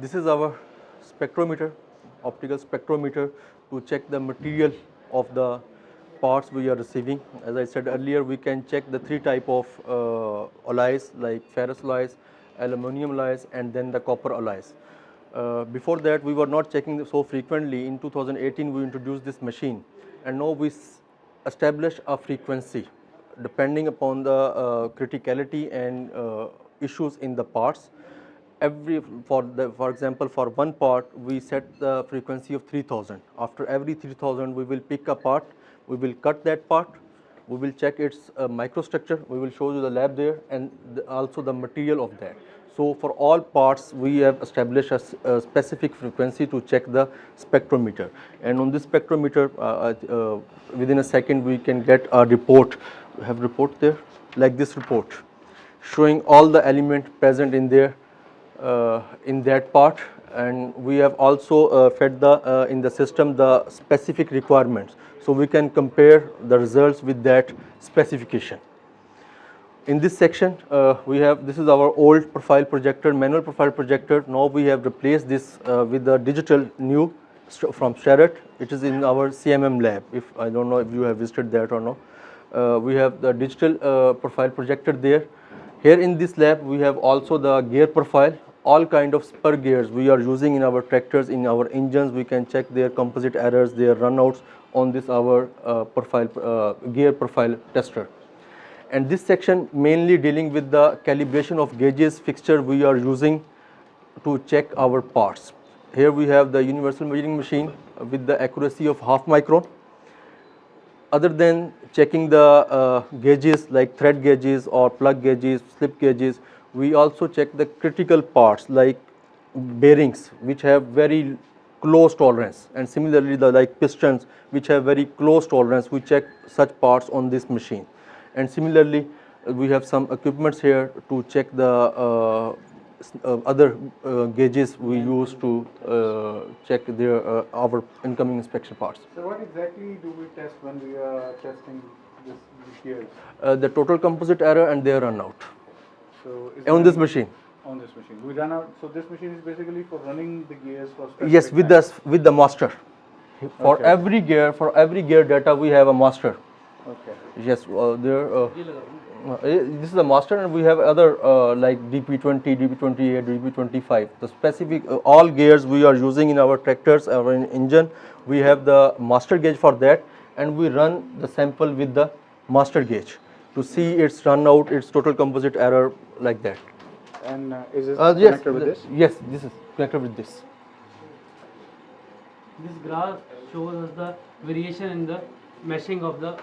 This is our spectrometer, optical spectrometer, to check the material of the parts we are receiving. As I said earlier, we can check the three type of alloys like ferrous alloys, aluminum alloys, and then the copper alloys. Before that, we were not checking so frequently. In 2018, we introduced this machine, and now we establish a frequency depending upon the criticality and issues in the parts. For example, for one part we set the frequency of 3000. After every 3000 we will pick a part, we will cut that part, we will check its microstructure, we will show you the lab there, and also the material of that. So for all parts we have established a specific frequency to check the spectrometer, and on this spectrometer within a second we can get a report. We have report there like this report showing all the element present in there in that part, and we have also fed the in the system the specific requirements, so we can compare the results with that specification. In this section we have, this is our old profile projector, manual profile projector. Now we have replaced this with the digital new from Starrett. It is in our CMM lab. If I don't know if you have visited that or not. We have the digital profile projector there. Here in this lab we have also the gear profile, all kind of spur gears we are using in our tractors, in our engines. We can check their composite errors, their runouts on this our gear profile tester. And this section mainly dealing with the calibration of gauges fixture we are using to check our parts. Here we have the universal measuring machine with the accuracy of half micron. Other than checking the gauges like thread gauges or plug gauges, slip gauges, we also check the critical parts like bearings which have very close tolerance, and similarly the like pistons which have very close tolerance. We check such parts on this machine, and similarly we have some equipments here to check the other gauges we use to check their our incoming inspection parts. So what exactly do we test when we are testing these gears? The total composite error and their runout. So on this machine. On this machine, we run out. So this machine is basically for running the gears for specific Yes, with time. with the master. For Okay. every gear data we have a master. Okay. Yes, this is the master, and we have other like DP20, DP28, DP25. The specific all gears we are using in our tractors, our engine, we have the master gauge for that, and we run the sample with the master gauge to see its run out, its total composite error, like that. And is this Yes, connected with this? Yes, this is connected with this. This graph shows us the variation in the meshing of the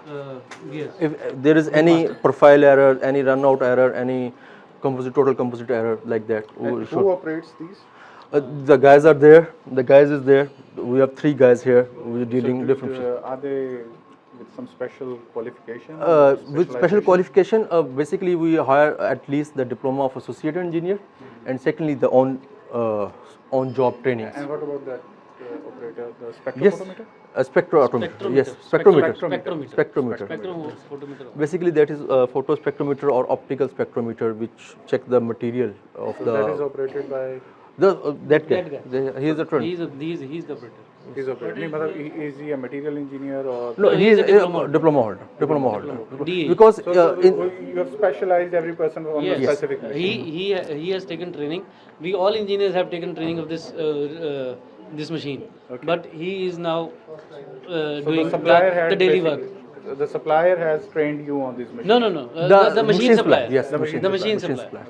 gears. If there is any profile error, any run out error, any total composite error, like that. And who operates these? The guys are there. The guys is there. We have 3 guys here. We're dealing So different. are they with some special qualification? With special qualification, basically we hire at least the diploma of associate engineer, and secondly the on job trainings. And what about that operator, the Yes, spectrophotometer? a spectrophotometer. Yes, spectrometer. Spectrometer. Basically, that is a photo spectrometer or optical spectrometer, which check the material of So the. that is operated by. That guy. That He is a trainer. He's the operator. He's operating. Is he a material engineer or? No, he is a diploma holder. DA. Because So you have specialized every person on the Yes, specific machine. he has taken training. We all engineers have taken training of this machine, Okay. but he is now So doing the supplier the had daily work. basically- The supplier has trained you on this machine. No. The machine supplier. Yes, the machine supplier. supplier.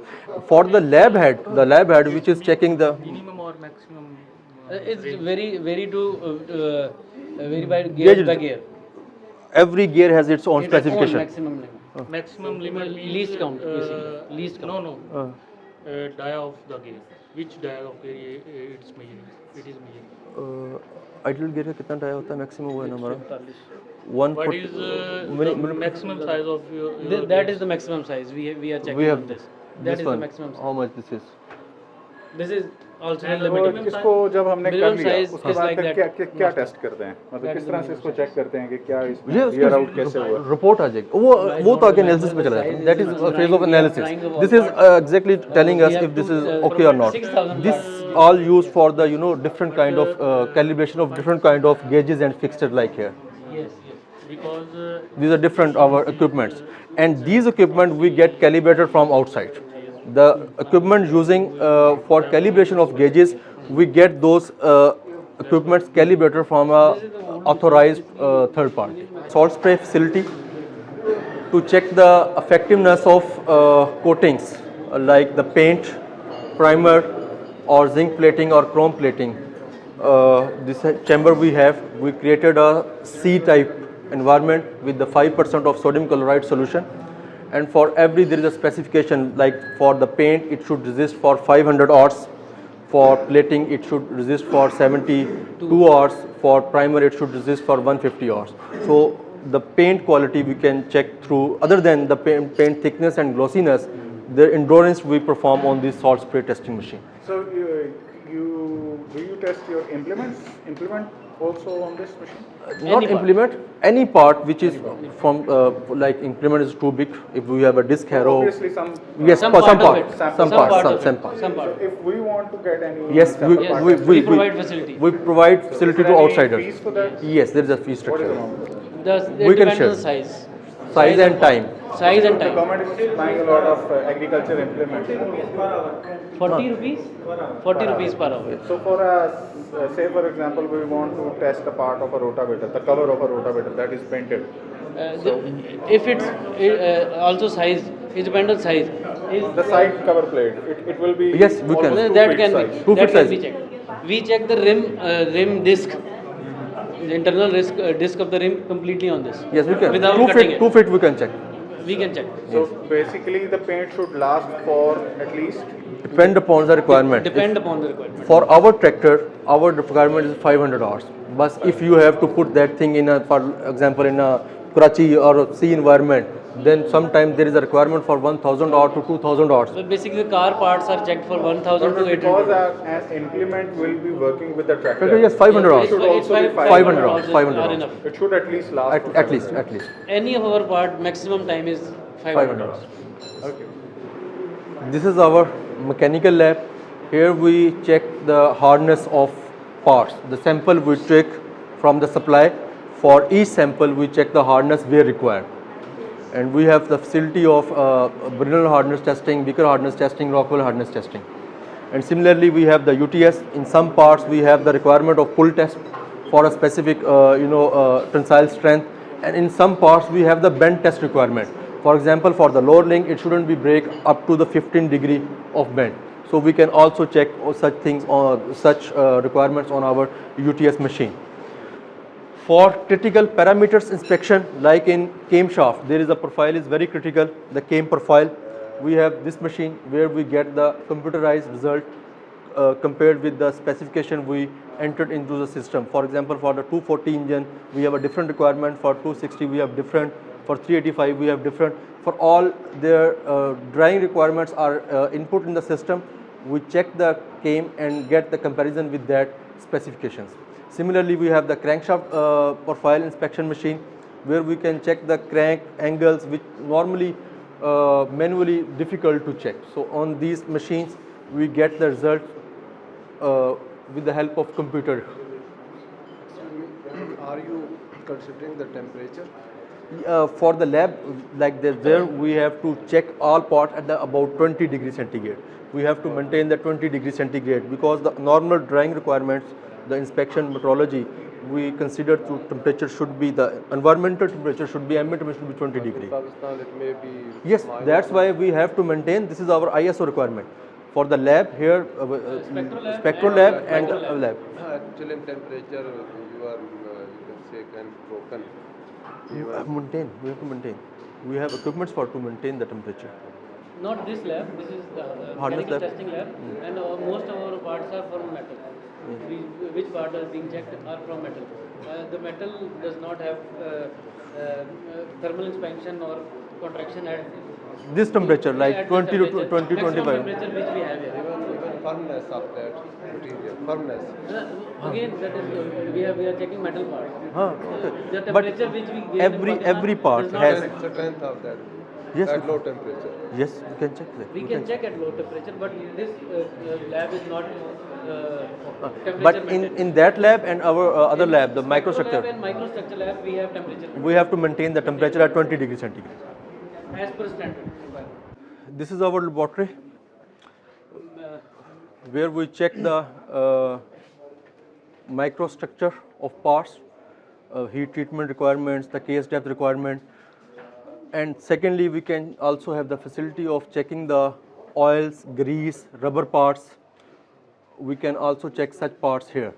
For the lab head which is checking the. minimum or maximum It's very to by Gear. gear by gear. Every gear has its own Its own specification. maximum limit. maximum limit means, Least count, basically. Least count. No. Dia of the gear. Which dia of gear it's measuring? It is measuring. Idle gear का कितना dia होता है maximum वो है ना हमारा What is the maximum size of your That is the maximum size. We are checking we have on this. this That is the one. maximum size. How much this is? This is also And the the minimum. minimum इसको जब हमने कर minimum लिया size उसके is बाद like फिर that. क्या test करते हैं मतलब That किस is तरह the से इसको minimum चेक करते हैं कि क्या ये इसमें ईयर आउट कैसे हुआ रिपोर्ट आ जाएगी वो तो आगे एनालिसिस में चला जाता है that is phase of analysis this is exactly telling us if this is okay और not all used for the different kind of calibration of different kind of gauges and fixtures like here. Yes, yes. Because These are different our equipments, and these equipment we get calibrated from outside. The equipment using for calibration of gauges, we get those equipments calibrated from a authorized third party. Salt spray facility to check the effectiveness of coatings like the paint, primer, or zinc plating or chrome plating. This chamber we created a C-type environment with the 5% of sodium chloride solution, and for every there is a specification, like for the paint it should resist for 500 hours, for plating it should resist for 72 hours, for primer it should resist for 150 hours. So the paint quality we can check through, other than the paint thickness and glossiness, the endurance we perform on this salt spray testing machine. So do you test your implement also on this machine? Not part. implement, any part which is from like implement is too big. If we have a disc harrow, Obviously some. yes, Some for part some of part, it. some Some part, part of some it. part. Some part. If we want to get any. Yes, sample part, we provide facility. we provide facility is to there any outsiders. fees for that? Yes, there is a fee What is the structure. amount? The We can depends share. on the size. Size and time. Size and The time. government is buying a lot of agriculture implements. 40 rupees? 40 rupees per hour. So for say for example, we want to test a part of a rotavator, the cover of a rotavator that is painted. If it's also size, it depends on size. The side cover plate, it will be Yes, we can. almost 2 That feet can size. be, 2 that feet can size. be checked. We check the rim disc, the internal disc of the rim completely on this. Yes, we can. Without 2 cutting feet, 2 it. feet we can check. We can check. So basically the paint should last for at least. Depend upon the requirement. Depend upon the requirement. For our tractor, our requirement is 500 hours. But if you have to put that thing in a, for example, in a Karachi or a sea environment, then sometimes there is a requirement for 1000 hours to 2000 hours. So basically the car parts are checked for 1000 to Because 800. an implement will be working with the tractor. Tractor, yes, 500 It hours. should also be 500 hours, is- 500 are hours. enough. It should at least last. for At 7 least, years. at least. Any of our part maximum time is 500 hours. Okay. This is our mechanical lab. Here we check the hardness of parts. The sample we take from the supply. For each sample we check the hardness where required. And we have the facility of Brunel hardness testing, Beaker hardness testing, Rockwell hardness testing. And similarly we have the UTS. In some parts we have the requirement of pull test for a specific tensile strength. And in some parts we have the bend test requirement. For example, for the lower link, it shouldn't be break up to the 15 degree of bend. So we can also check such things or such requirements on our UTS machine. For critical parameters inspection, like in camshaft, there is a profile is very critical, the cam profile. We have this machine where we get the computerized result compared with the specification we entered into the system. For example, for the 240 engine, we have a different requirement. For 260, we have different. For 385, we have different. For all their drawing requirements are input in the system. We check the cam and get the comparison with that specifications. Similarly, we have the crankshaft profile inspection machine where we can check the crank angles which normally manually difficult to check. So on these machines, we get the result with the help of computer. Are you considering the temperature? For the lab, like there we have to check all parts at the about 20 degrees centigrade. We have to maintain the 20 degrees centigrade because the normal drying requirements, the inspection metrology, we consider to temperature should be the environmental temperature should be ambient temperature should be 20 degrees. Pakistan, it may be. Yes, that's why we have to maintain. This is our ISO requirement for the lab here, spectral lab and lab. Actually, in temperature, you are, you can say, kind of broken. We have to maintain. We have equipments for to maintain the temperature. Not this lab, this is the Hardness mechanical lab. testing lab, and most of our parts are from metal. Which part are being checked are from metal. The metal does not have thermal expansion or contraction at This temperature, like at 20 this to temperature. 20, Maximum 25. temperature which we have here. Even firmness of that material, firmness. Again, that is we are checking metal parts. Huh, The okay. But temperature which we gave in Pakistan every part does not has have- Strength of that. Yes, at low temperature. yes, you can check that. We You can check at low temperature, but this lab is not temperature But maintained. in that lab and our other lab, the Spectro microstructure, lab and microstructure lab, we have temperature we have to maintain the temperature at 20 degrees centigrade. as per standard. This is our laboratory Uh, where we check the microstructure of parts, heat treatment requirements, the case depth requirement, and secondly, we can also have the facility of checking the oils, grease, rubber parts. We can also check such parts here,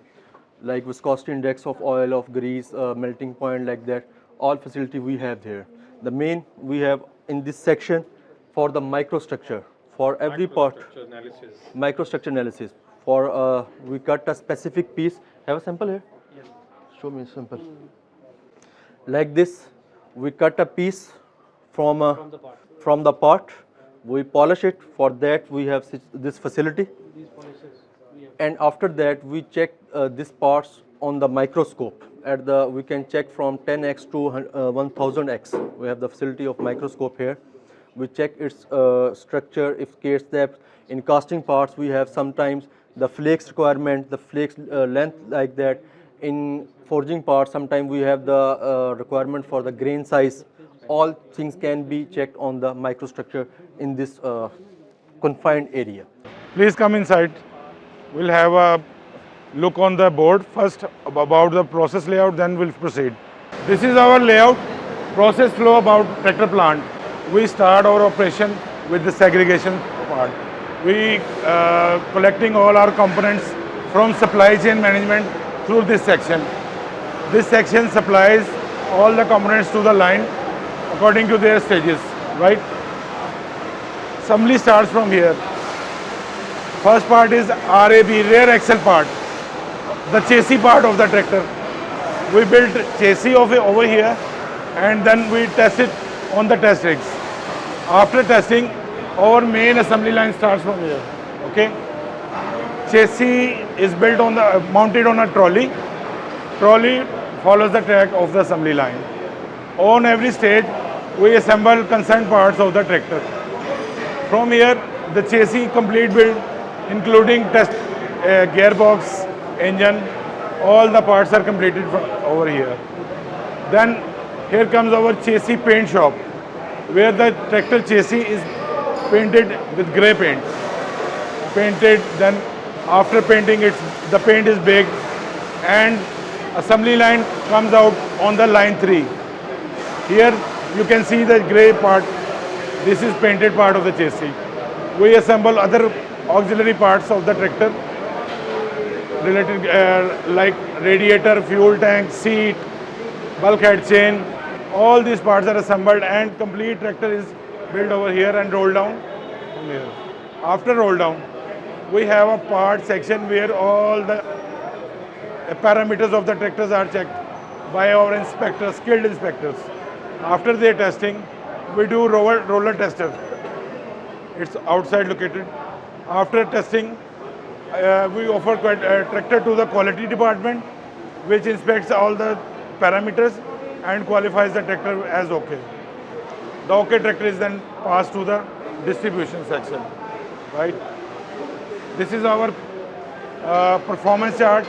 like viscosity index of oil, of grease, melting point, like that. All facility we have here. The main we have in this section for the microstructure, for every part. Microstructure analysis. For we cut a specific piece. Have a sample here? yes. Show me a sample. Like this, we cut a piece from From the part. from the part. We polish it. For that, we have this facility. These polishes we have. And after that, we check these parts on the microscope. At the we can check from 10x to 1000x. We have the facility of microscope here. We check its structure, its case depth. In casting parts, we have sometimes the flakes requirement, the flakes length, like that. In forging parts, sometimes we have the requirement for the grain size. All things can be checked on the microstructure in this confined area. Please come inside. We'll have a look on the board first about the process layout, then we'll proceed. This is our layout, process flow about tractor plant. We start our operation with the segregation part. We collecting all our components from supply chain management through this section. This section supplies all the components to the line according to their stages, right? Assembly starts from here. First part is RAB, rear axle part, the chassis part of the tractor. We built chassis of it over here and then we test it on the test rigs. After testing, our main assembly line starts from here. Okay. Chassis is built on the mounted on a trolley. Trolley follows the track of the assembly line. On every stage, we assemble concerned parts of the tractor. From here, the chassis complete build, including test gearbox, engine, all the parts are completed from over here. Then here comes our chassis paint shop, where the tractor chassis is painted with grey paint. Painted, then after painting the paint is baked and assembly line comes out on the line 3. Here you can see the grey part. This is painted part of the chassis. We assemble other auxiliary parts of the tractor related like radiator, fuel tank, seat, bulkhead chain. All these parts are assembled and complete tractor is built over here and rolled down from here. After roll down, we have a part section where all the parameters of the tractors are checked by our inspectors, skilled inspectors. After their testing, we do roller tester. It's outside located. After testing, we offer tractor to the quality department, which inspects all the parameters and qualifies the tractor as okay. The okay tractor is then passed to the distribution section, right? This is our performance chart.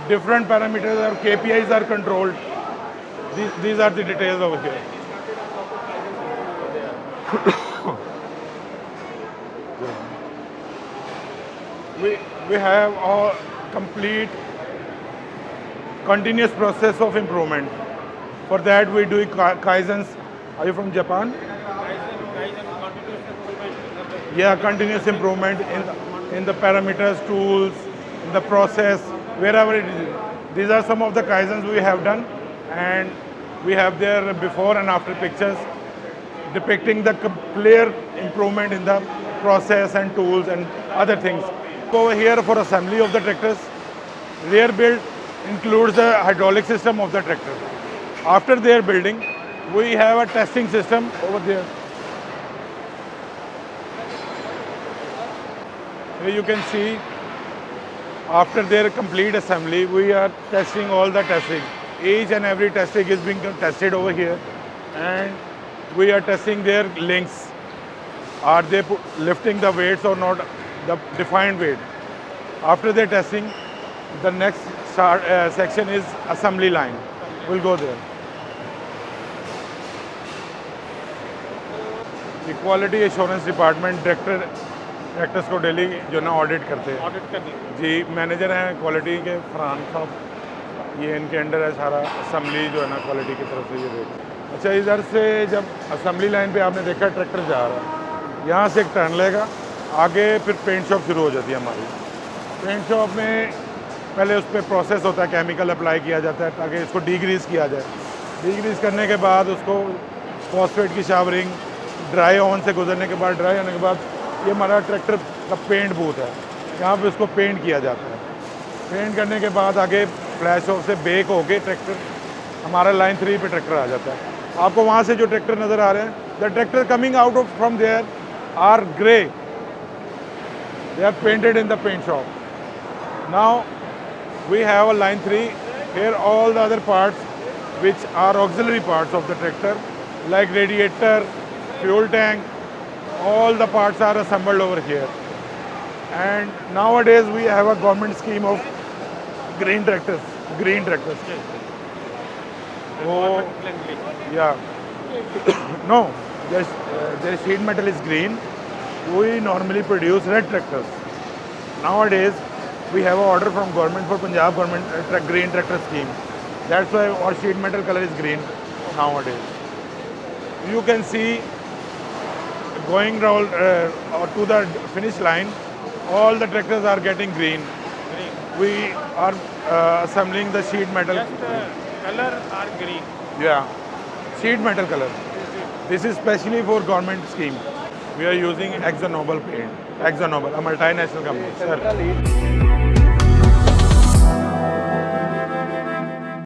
Different parameters or KPIs are controlled. These are the details over here. We have a complete continuous process of improvement. For that we do Kaizens. Are you from Japan? Yeah, continuous improvement in the parameters, tools, in the process, wherever it is. These are some of the Kaizens we have done, and we have their before and after pictures depicting the clear improvement in the process and tools and other things. Over here for assembly of the tractors, rear build includes the hydraulic system of the tractor. After their building, we have a testing system over there. Here you can see, after their complete assembly, we are testing all the testing. Each and every testing is being tested over here, and we are testing their links. Are they lifting the weights or not, the defined weight? After the testing, the next section is assembly line. We'll go there. The quality assurance department directors को daily जो ना audit करते हैं। Audit करनी जी manager हैं quality के फरहान साहब, ये इनके अंडर है सारा असम्बली जो है ना क्वालिटी की तरफ से ये देख। अच्छा इधर से जब असम्बली लाइन पे आपने देखा ट्रैक्टर जा रहा है, यहाँ से एक टर्न लेगा, आगे फिर पेंट शॉप शुरू हो जाती है हमारी। पेंट शॉप में पहले उस पर प्रोसेस होता है, केमिकल अप्लाई किया जाता है ताकि इसको डीग्रीस किया जाए। डीग्रीस करने के बाद उसको फॉस्फेट की शावरिंग, ड्राई ऑन से गुजरने के बाद, ड्राई होने के बाद ये हमारा ट्रैक्टर का पेंट बूथ है, यहाँ पे उसको पेंट किया जाता है। पेंट करने के बाद आगे फ्लैश ऑफ से बेक होके ट्रैक्टर हमारा लाइन 3 पे ट्रैक्टर आ जाता है। आपको वहाँ से जो ट्रैक्टर नज़र आ रहे हैं, the tractor coming out of from there are grey, they are painted in the paint shop. Now we have a line 3, here all the other parts which are auxiliary parts of the tractor like radiator, fuel tank, all the parts are assembled over here. And nowadays we have a government scheme of green tractors. Oh, yeah. No, just the sheet metal is green. We normally produce red tractors. Nowadays we have an order from government for Punjab government green tractor scheme. That's why our sheet metal color is green nowadays. You can see going round to the finish line, all the tractors are getting green. We are assembling the sheet metal. color are green. Yeah, sheet metal color. This is specially for government scheme. We are using ExxonMobil paint. ExxonMobil, a multinational company. Sir.